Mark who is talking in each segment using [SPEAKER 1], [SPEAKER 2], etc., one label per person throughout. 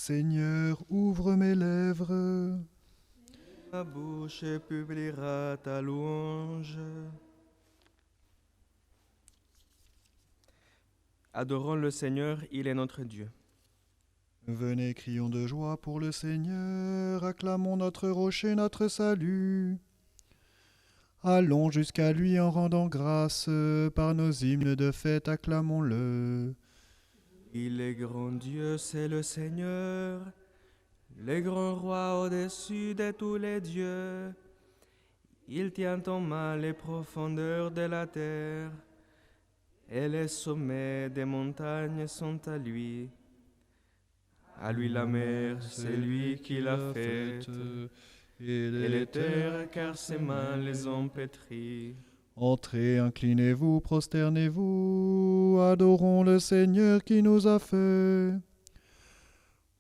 [SPEAKER 1] Seigneur, ouvre mes lèvres.
[SPEAKER 2] Ma bouche publiera ta louange. Adorons le Seigneur, il est notre Dieu.
[SPEAKER 1] Venez, crions de joie pour le Seigneur, acclamons notre rocher, notre salut. Allons jusqu'à lui en rendant grâce, par nos hymnes de fête, acclamons-le.
[SPEAKER 2] Il est grand Dieu, c'est le Seigneur, le grand roi au-dessus de tous les dieux. Il tient en main les profondeurs de la terre, et les sommets des montagnes sont à lui. À lui la mer, c'est lui qui l'a faite, et les terres, car ses mains les ont pétries.
[SPEAKER 1] Entrez, inclinez-vous, prosternez-vous, adorons le Seigneur qui nous a fait.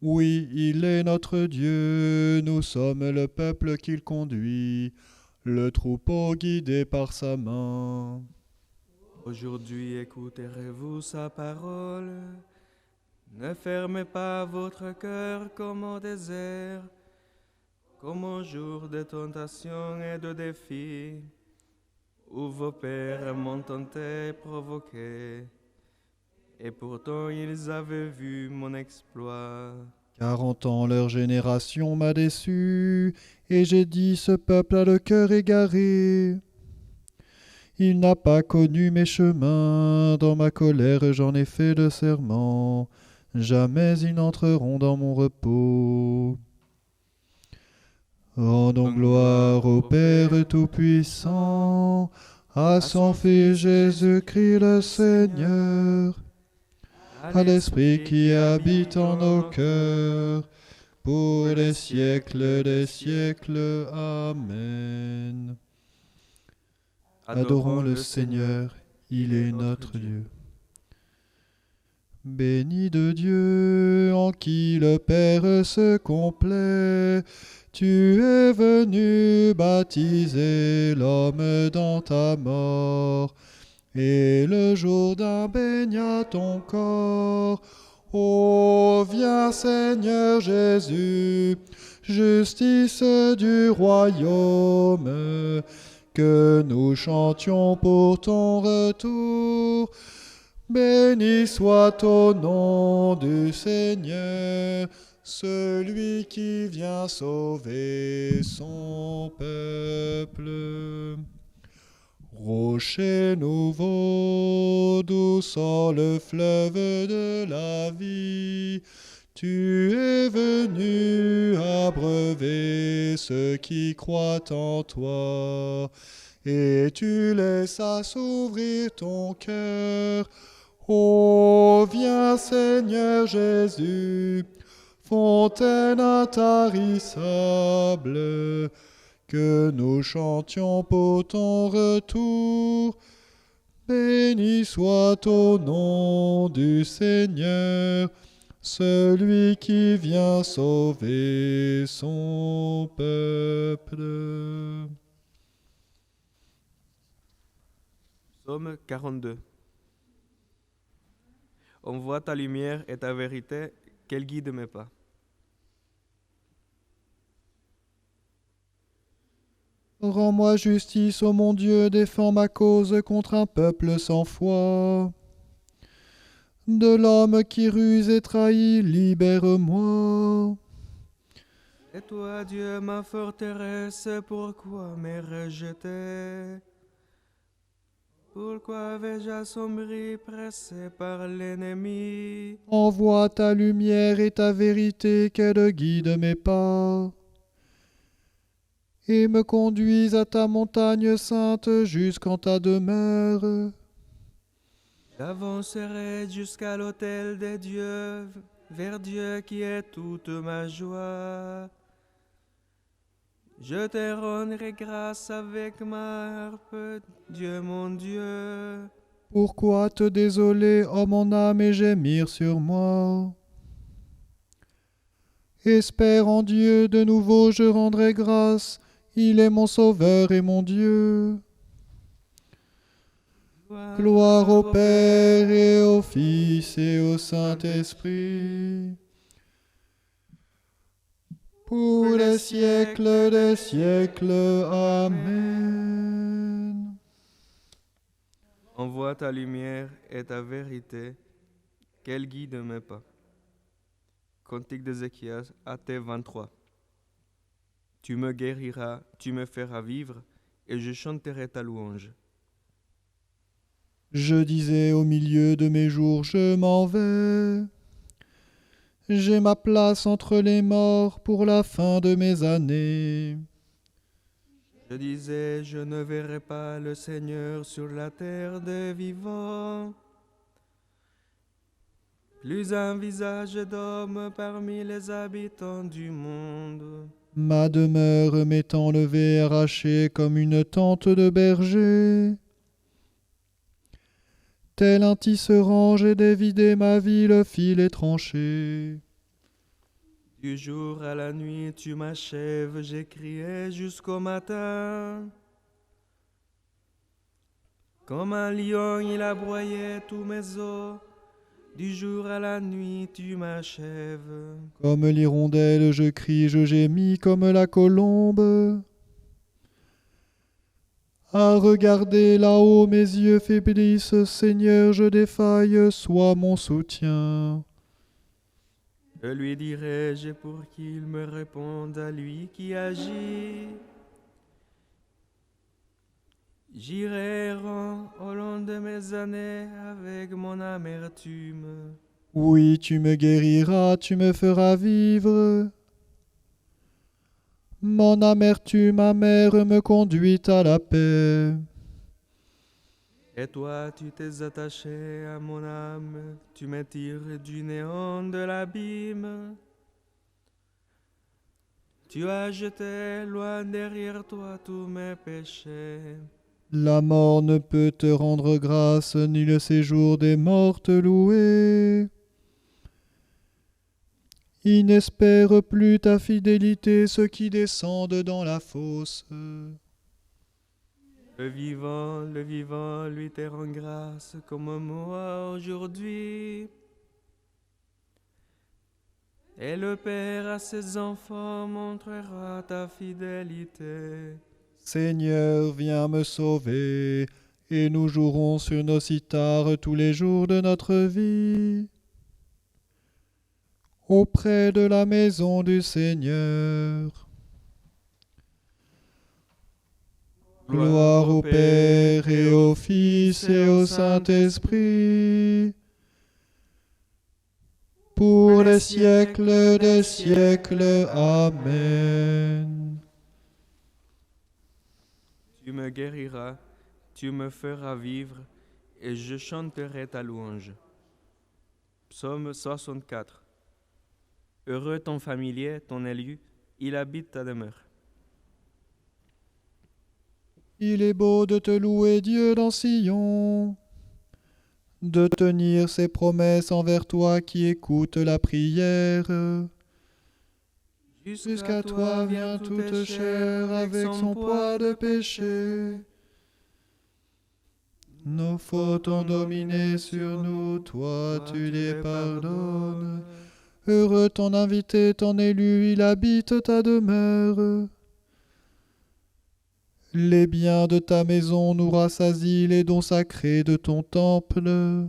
[SPEAKER 1] Oui, il est notre Dieu, nous sommes le peuple qu'il conduit, le troupeau guidé par sa main.
[SPEAKER 2] Aujourd'hui écouterez-vous sa parole. Ne fermez pas votre cœur comme au désert, comme au jour de tentation et de défi, où vos pères m'ont tenté, provoqué, et pourtant ils avaient vu mon exploit.
[SPEAKER 1] 40 ans leur génération m'a déçu, et j'ai dit ce peuple a le cœur égaré. Il n'a pas connu mes chemins, dans ma colère j'en ai fait le serment, jamais ils n'entreront dans mon repos. Rendons gloire au Père Tout-Puissant, à son Fils Jésus-Christ le Seigneur, à l'Esprit qui habite en nos cœurs, pour les siècles des siècles. Amen. Adorons le Seigneur, il est notre Dieu. Béni de Dieu, en qui le Père se complaît, tu es venu baptiser l'homme dans ta mort, et le Jourdain baigna ton corps. Ô viens Seigneur Jésus, justice du royaume, que nous chantions pour ton retour. Béni soit au nom du Seigneur, celui qui vient sauver son peuple. Rocher nouveau, d'où sort le fleuve de la vie, tu es venu abreuver ceux qui croient en toi, et tu laisses s'ouvrir ton cœur. Ô viens Seigneur Jésus, fontaine intarissable, que nous chantions pour ton retour. Béni soit au nom du Seigneur, celui qui vient sauver son peuple.
[SPEAKER 2] Psaume 42. On voit ta lumière et ta vérité, qu'elle guide mes pas.
[SPEAKER 1] Rends-moi justice, ô mon Dieu, défends ma cause contre un peuple sans foi. De l'homme qui ruse et trahit, libère-moi.
[SPEAKER 2] Et toi, Dieu, ma forteresse, pourquoi m'es rejeté? Pourquoi vais-je assombri, pressé par l'ennemi?
[SPEAKER 1] Envoie ta lumière et ta vérité, qu'elle guide mes pas. Et me conduise à ta montagne sainte jusqu'en ta demeure.
[SPEAKER 2] J'avancerai jusqu'à l'autel des dieux, vers Dieu qui est toute ma joie. Je te rendrai grâce avec ma harpe, Dieu mon Dieu.
[SPEAKER 1] Pourquoi te désoler, ô mon âme, et gémir sur moi? Espère en Dieu, de nouveau je rendrai grâce, il est mon Sauveur et mon Dieu. Gloire au Père et au Fils et au Saint-Esprit, pour les siècles des siècles. Amen.
[SPEAKER 2] Envoie ta lumière et ta vérité, qu'elle guide mes pas. Cantique d'Ézéchias, AT 23. Tu me guériras, tu me feras vivre, et je chanterai ta louange.
[SPEAKER 1] Je disais au milieu de mes jours, je m'en vais. J'ai ma place entre les morts pour la fin de mes années.
[SPEAKER 2] Je disais, je ne verrai pas le Seigneur sur la terre des vivants. Plus un visage d'homme parmi les habitants du monde.
[SPEAKER 1] Ma demeure m'est enlevée, arrachée comme une tente de berger. Tel un tisserand, j'ai dévidé ma vie, le fil est tranché.
[SPEAKER 2] Du jour à la nuit, tu m'achèves, j'ai crié jusqu'au matin. Comme un lion, il a broyé tous mes os. Du jour à la nuit, tu m'achèves.
[SPEAKER 1] Comme l'hirondelle, je crie, je gémis comme la colombe. À regarder là-haut, mes yeux faiblissent, Seigneur, je défaille, sois mon soutien.
[SPEAKER 2] Je lui dirai-je pour qu'il me réponde à lui qui agit. J'irai errant au long de mes années avec mon amertume.
[SPEAKER 1] Oui, tu me guériras, tu me feras vivre. Mon amertume amère me conduit à la paix.
[SPEAKER 2] Et toi, tu t'es attaché à mon âme, tu me tires du néant de l'abîme. Tu as jeté loin derrière toi tous mes péchés.
[SPEAKER 1] La mort ne peut te rendre grâce, ni le séjour des morts te louer. Ils n'espèrent plus ta fidélité, ceux qui descendent dans la fosse.
[SPEAKER 2] Le vivant, lui te rend grâce comme moi aujourd'hui. Et le Père à ses enfants montrera ta fidélité.
[SPEAKER 1] Seigneur, viens me sauver, et nous jouerons sur nos cithares tous les jours de notre vie. Auprès de la maison du Seigneur. Gloire au Père et au Fils et au Saint-Esprit, pour les siècles des siècles. Amen.
[SPEAKER 2] Tu me guériras, tu me feras vivre, et je chanterai ta louange. Psaume 64. Heureux ton familier, ton élu, il habite ta demeure.
[SPEAKER 1] Il est beau de te louer, Dieu, dans Sion, de tenir ses promesses envers toi qui écoutes la prière. Jusqu'à toi vient toute chair avec son poids de péché. Nos fautes ont dominé sur nous, toi tu les pardonnes. Heureux ton invité, ton élu, il habite ta demeure. Les biens de ta maison nous rassasient, les dons sacrés de ton temple.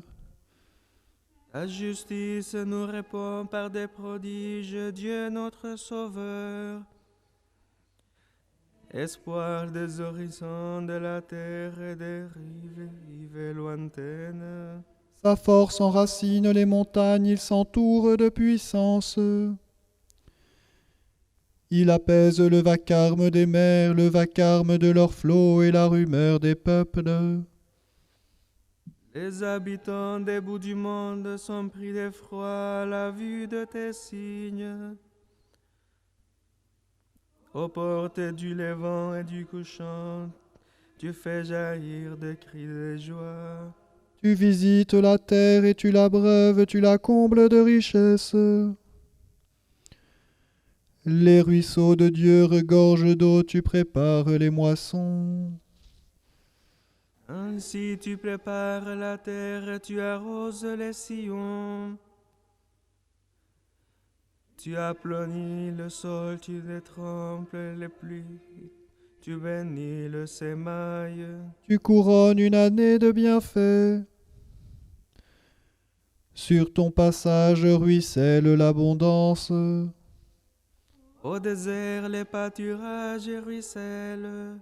[SPEAKER 2] La justice nous répond par des prodiges, Dieu notre Sauveur. Espoir des horizons de la terre et des rives lointaines.
[SPEAKER 1] Sa force enracine les montagnes, il s'entoure de puissance. Il apaise le vacarme des mers, le vacarme de leurs flots et la rumeur des peuples.
[SPEAKER 2] Les habitants des bouts du monde sont pris d'effroi à la vue de tes signes. Aux portes du levant et du couchant, tu fais jaillir des cris de joie.
[SPEAKER 1] Tu visites la terre et tu l'abreuves, tu la combles de richesses. Les ruisseaux de Dieu regorgent d'eau, tu prépares les moissons.
[SPEAKER 2] Ainsi tu prépares la terre et tu arroses les sillons. Tu aplanis le sol, tu détrempes les pluies, tu bénis le sémail.
[SPEAKER 1] Tu couronnes une année de bienfaits. Sur ton passage ruisselle l'abondance.
[SPEAKER 2] Au désert, les pâturages ruissellent.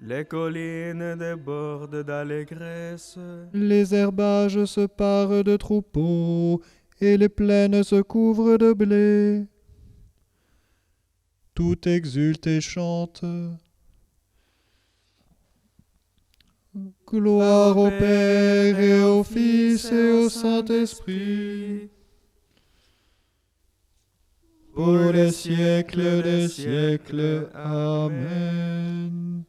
[SPEAKER 2] Les collines débordent d'allégresse.
[SPEAKER 1] Les herbages se parent de troupeaux, et les plaines se couvrent de blé. Tout exulte et chante. Gloire au Père et au Fils et au Saint-Esprit, pour les siècles des siècles. Amen.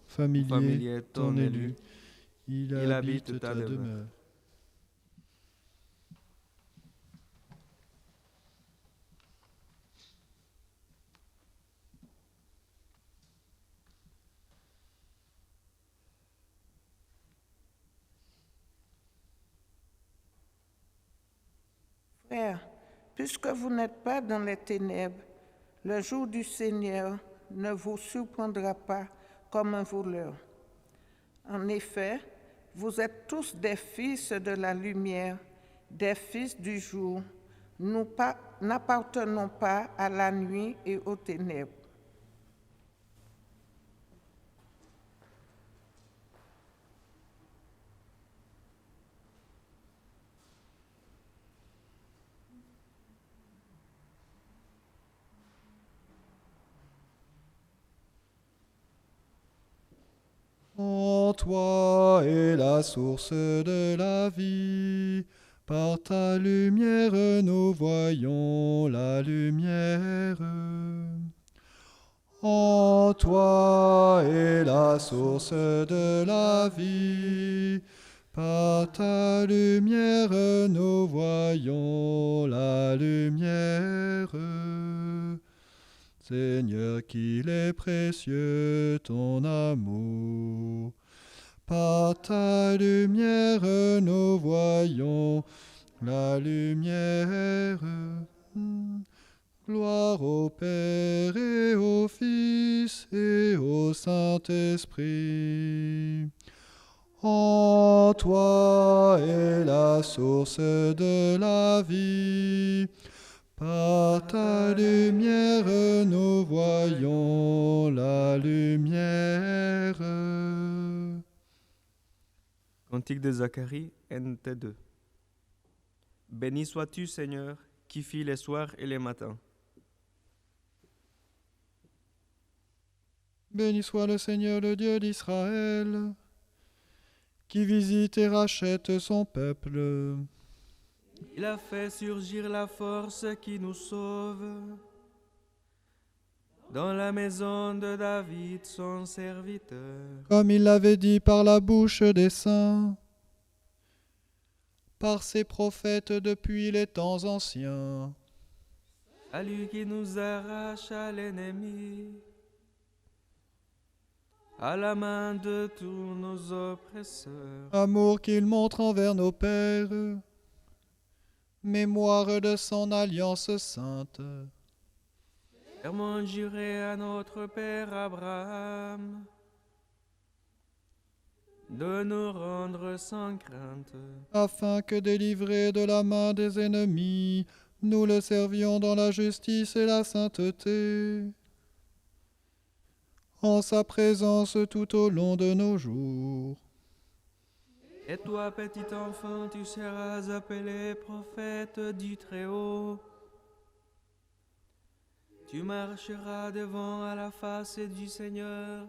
[SPEAKER 1] Familier, ton élu, il habite ta demeure.
[SPEAKER 3] Frères, puisque vous n'êtes pas dans les ténèbres, le jour du Seigneur ne vous surprendra pas comme un voleur. En effet, vous êtes tous des fils de la lumière, des fils du jour. Nous n'appartenons pas à la nuit et aux ténèbres.
[SPEAKER 1] En toi est la source de la vie. Par ta lumière, nous voyons la lumière. En toi est la source de la vie. Par ta lumière, nous voyons la lumière. Seigneur, qu'il est précieux ton amour. Par ta lumière, nous voyons la lumière. Gloire au Père et au Fils et au Saint-Esprit. En toi est la source de la vie. Par ta lumière, nous voyons la lumière.
[SPEAKER 2] Cantique de Zacharie, NT2. Béni sois-tu, Seigneur, qui fit les soirs et les matins.
[SPEAKER 1] Béni soit le Seigneur, le Dieu d'Israël, qui visite et rachète son peuple.
[SPEAKER 2] Il a fait surgir la force qui nous sauve. Dans la maison de David, son serviteur.
[SPEAKER 1] Comme il l'avait dit par la bouche des saints, par ses prophètes depuis les temps anciens.
[SPEAKER 2] À lui qui nous arrache à l'ennemi, à la main de tous nos oppresseurs.
[SPEAKER 1] Amour qu'il montre envers nos pères, mémoire de son alliance sainte.
[SPEAKER 2] Serment juré à notre Père Abraham, de nous rendre sans crainte,
[SPEAKER 1] afin que, délivrés de la main des ennemis, nous le servions dans la justice et la sainteté, en sa présence tout au long de nos jours.
[SPEAKER 2] Et toi, petit enfant, tu seras appelé prophète du Très-Haut. Tu marcheras devant à la face du Seigneur,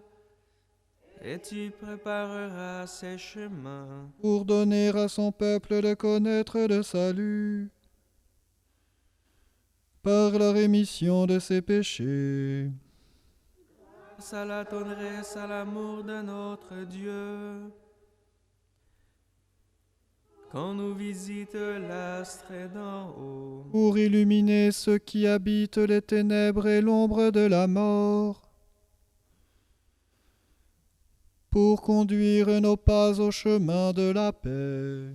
[SPEAKER 2] et tu prépareras ses chemins.
[SPEAKER 1] Pour donner à son peuple de connaître le salut, par la rémission de ses péchés.
[SPEAKER 2] Grâce à la tendresse, à l'amour de notre Dieu, quand nous visite l'astre d'en haut.
[SPEAKER 1] Pour illuminer ceux qui habitent les ténèbres et l'ombre de la mort, pour conduire nos pas au chemin de la paix.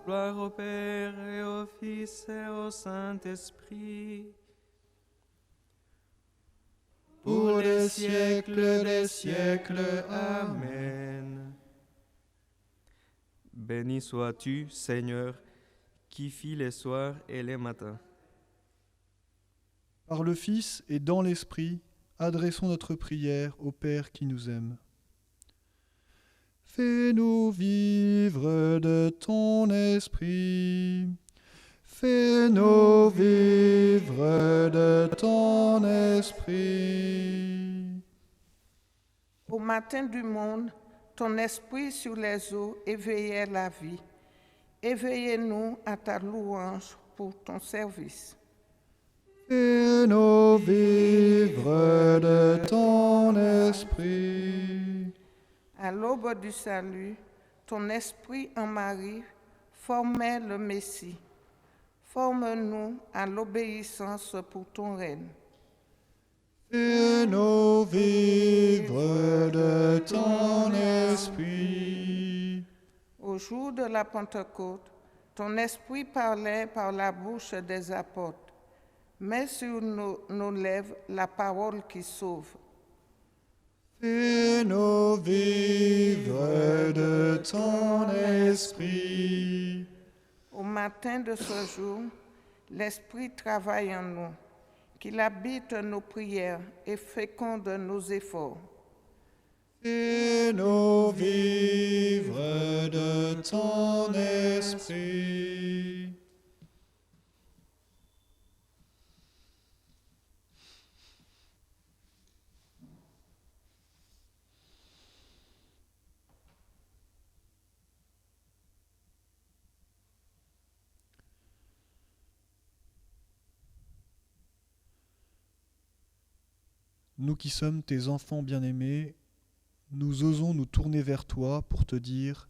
[SPEAKER 2] Gloire au Père et au Fils et au Saint-Esprit. Pour les siècles des siècles. Amen. Béni sois-tu, Seigneur, qui fit les soirs et les matins.
[SPEAKER 1] Par le Fils et dans l'Esprit, adressons notre prière au Père qui nous aime. Fais-nous vivre de ton esprit. Fais-nous vivre de ton esprit.
[SPEAKER 3] Au matin du monde, ton esprit sur les eaux éveillait la vie. Éveillez-nous à ta louange pour ton service.
[SPEAKER 1] Fais-nous vivre de ton esprit.
[SPEAKER 3] À l'aube du salut, ton esprit en Marie formait le Messie. Forme-nous à l'obéissance pour ton règne.
[SPEAKER 1] Fais-nous vivre de ton esprit.
[SPEAKER 3] Au jour de la Pentecôte, ton esprit parlait par la bouche des apôtres. Mets sur nos lèvres la parole qui sauve.
[SPEAKER 1] Fais-nous vivre de ton esprit.
[SPEAKER 3] Au matin de ce jour, l'Esprit travaille en nous, qu'il habite nos prières et féconde nos efforts.
[SPEAKER 1] Fais-nous vivre de ton esprit. Nous qui sommes tes enfants bien-aimés, nous osons nous tourner vers toi pour te dire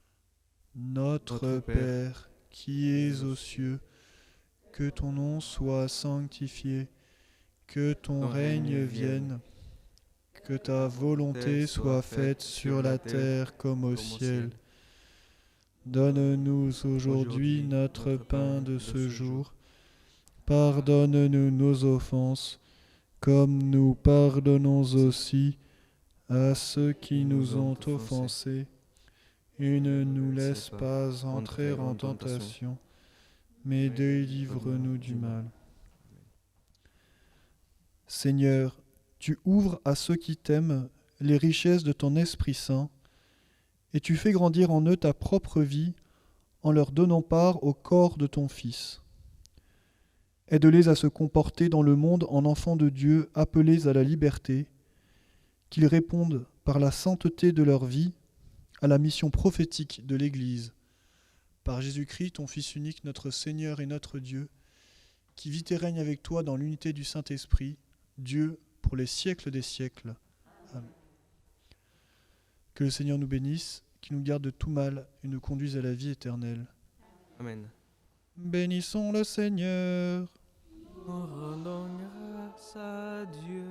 [SPEAKER 1] « Notre Père, qui es aux cieux, que ton nom soit sanctifié, que ton règne vienne, que ta volonté soit faite sur la terre comme au ciel. Donne-nous aujourd'hui notre pain de ce jour. Pardonne-nous nos offenses, comme nous pardonnons aussi à ceux qui nous ont offensés. Et ne nous laisse pas entrer en tentation, mais délivre-nous du mal. Seigneur, tu ouvres à ceux qui t'aiment les richesses de ton Esprit Saint, et tu fais grandir en eux ta propre vie en leur donnant part au corps de ton Fils. Aide-les à se comporter dans le monde en enfants de Dieu appelés à la liberté, qu'ils répondent par la sainteté de leur vie à la mission prophétique de l'Église. Par Jésus-Christ, ton Fils unique, notre Seigneur et notre Dieu, qui vit et règne avec toi dans l'unité du Saint-Esprit, Dieu pour les siècles des siècles. Amen. Que le Seigneur nous bénisse, qu'il nous garde de tout mal et nous conduise à la vie éternelle.
[SPEAKER 2] Amen.
[SPEAKER 1] Bénissons le Seigneur.
[SPEAKER 2] Nous rendons grâce à Dieu.